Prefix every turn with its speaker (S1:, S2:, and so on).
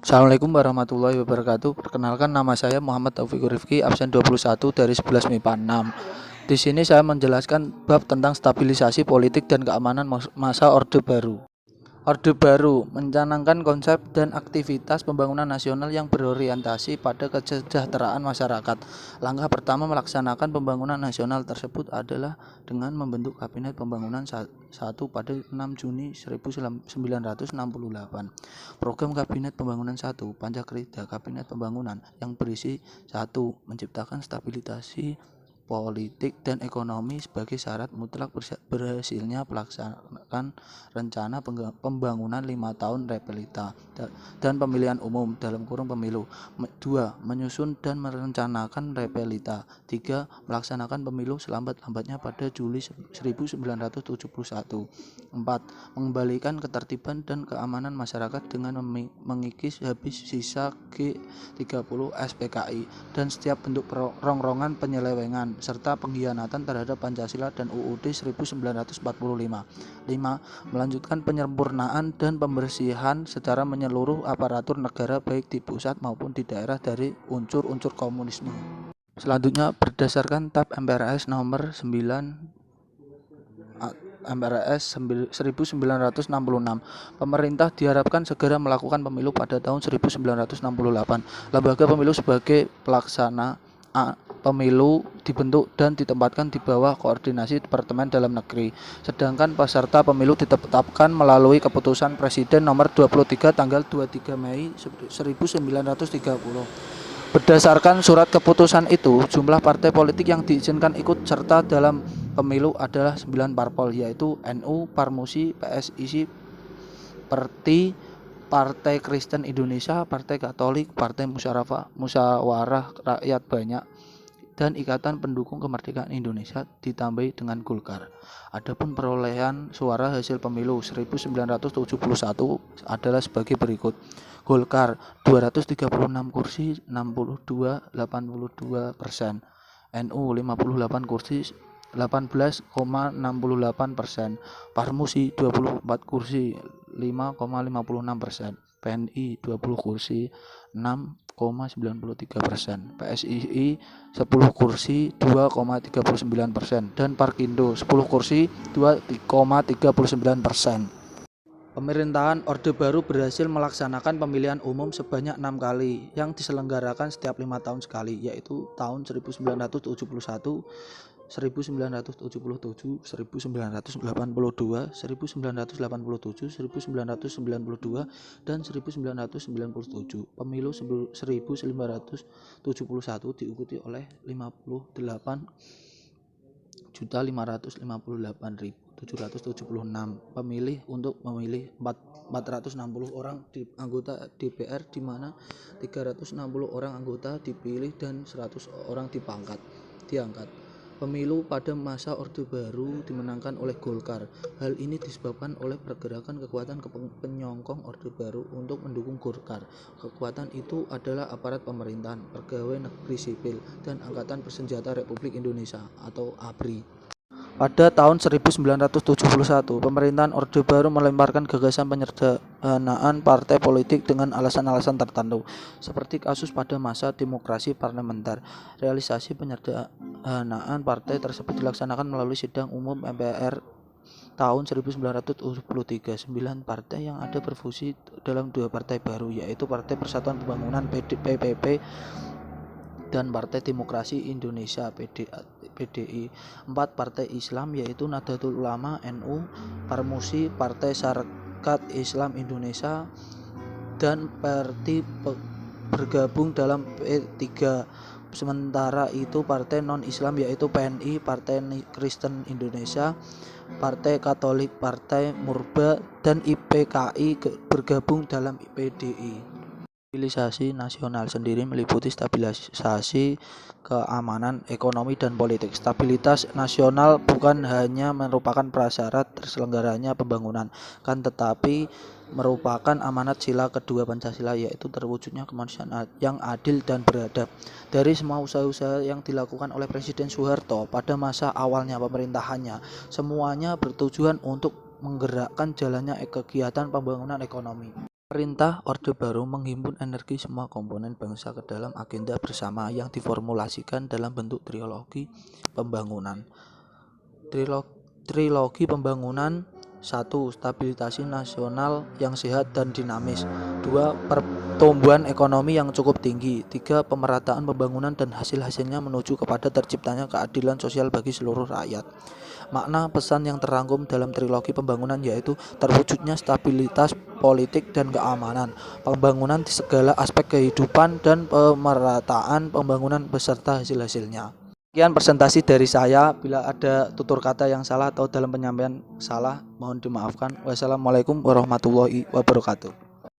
S1: Assalamualaikum warahmatullahi wabarakatuh. Perkenalkan, nama saya Muhammad Taufikur Rifki, absen 21 dari 11 MIPA 6. Di sini saya menjelaskan bab tentang stabilisasi politik dan keamanan masa Orde Baru. Orde Baru mencanangkan konsep dan aktivitas pembangunan nasional yang berorientasi pada kesejahteraan masyarakat. Langkah pertama melaksanakan pembangunan nasional tersebut adalah dengan membentuk Kabinet Pembangunan 1 pada 6 Juni 1968. Program Kabinet Pembangunan 1, Pancakrida Kabinet Pembangunan, yang berisi 1. Menciptakan stabilisasi politik dan ekonomi sebagai syarat mutlak berhasilnya pelaksanaan rencana pembangunan 5 tahun repelita dan pemilihan umum (pemilu). 2. Menyusun dan merencanakan repelita. 3. Melaksanakan pemilu selambat-lambatnya pada Juli 1971. 4. Mengembalikan ketertiban dan keamanan masyarakat dengan mengikis habis sisa G30 SPKI dan setiap bentuk rongrongan penyelewengan serta pengkhianatan terhadap Pancasila dan UUD 1945. 5. Melanjutkan penyempurnaan dan pembersihan secara menyeluruh aparatur negara baik di pusat maupun di daerah dari unsur-unsur komunisme. Selanjutnya, berdasarkan Tab MPRS nomor 1966, pemerintah diharapkan segera melakukan pemilu pada tahun 1968. Lembaga pemilu sebagai pelaksana pemilu dibentuk dan ditempatkan di bawah koordinasi Departemen Dalam Negeri. Sedangkan peserta pemilu ditetapkan melalui keputusan Presiden nomor 23 tanggal 23 Mei 1930. Berdasarkan surat keputusan itu, jumlah partai politik yang diizinkan ikut serta dalam pemilu adalah 9 parpol, yaitu NU, Parmusi, PSIC, Perti, Partai Kristen Indonesia, Partai Katolik, Partai Musyawarah Rakyat Banyak, dan Ikatan Pendukung Kemerdekaan Indonesia ditambahi dengan Golkar. Adapun perolehan suara hasil pemilu 1971 adalah sebagai berikut. Golkar 236 kursi 62,82%, NU 58 kursi 18,68%, Parmusi 24 kursi 5,56%, PNI 20 kursi 6,93%, PSII 10 kursi 2,39%, dan Parkindo 10 kursi 2,39%. Pemerintahan Orde Baru berhasil melaksanakan pemilihan umum sebanyak 6 kali yang diselenggarakan setiap 5 tahun sekali, yaitu tahun 1971, 1977, 1982, 1987, 1992, dan 1997. Pemilu 1971 diikuti oleh 58.558.776 pemilih untuk memilih 460 orang anggota DPR, di mana 360 orang anggota dipilih dan 100 orang diangkat. Pemilu pada masa Orde Baru dimenangkan oleh Golkar. Hal ini disebabkan oleh pergerakan kekuatan penyokong Orde Baru untuk mendukung Golkar. Kekuatan itu adalah aparat pemerintahan, pegawai negeri sipil, dan Angkatan Bersenjata Republik Indonesia atau ABRI. Pada tahun 1971, pemerintahan Orde Baru melemparkan gagasan penyederhanaan partai politik dengan alasan-alasan tertentu, seperti kasus pada masa demokrasi parlementer. Realisasi penyederhanaan partai tersebut dilaksanakan melalui sidang umum MPR tahun 1973. 9 partai yang ada berfusi dalam 2 partai baru, yaitu Partai Persatuan Pembangunan PPP dan Partai Demokrasi Indonesia PDI. 4 partai Islam, yaitu Nahdlatul Ulama NU, Parmusi, Partai Sarekat Islam Indonesia, dan Perti bergabung dalam P3. Sementara itu partai non-Islam, yaitu PNI, Partai Kristen Indonesia, Partai Katolik, Partai Murba, dan IPKI bergabung dalam PDI. Stabilisasi nasional sendiri meliputi stabilisasi keamanan, ekonomi, dan politik. Stabilitas nasional bukan hanya merupakan prasyarat terselenggaranya pembangunan, tetapi merupakan amanat sila kedua Pancasila, yaitu terwujudnya kemanusiaan yang adil dan beradab. Dari semua usaha-usaha yang dilakukan oleh Presiden Soeharto pada masa awalnya pemerintahannya, semuanya bertujuan untuk menggerakkan jalannya kegiatan pembangunan ekonomi. Perintah Orde Baru menghimpun energi semua komponen bangsa ke dalam agenda bersama yang diformulasikan dalam bentuk trilogi pembangunan. Trilogi pembangunan: 1. Stabilitas nasional yang sehat dan dinamis. 2. Pertumbuhan ekonomi yang cukup tinggi. 3. Pemerataan pembangunan dan hasil-hasilnya menuju kepada terciptanya keadilan sosial bagi seluruh rakyat. Makna pesan yang terangkum dalam trilogi pembangunan yaitu terwujudnya stabilitas politik dan keamanan, pembangunan di segala aspek kehidupan, dan pemerataan pembangunan beserta hasil-hasilnya. Sekian presentasi dari saya. Bila ada tutur kata yang salah atau dalam penyampaian salah, mohon dimaafkan. Wassalamualaikum warahmatullahi wabarakatuh.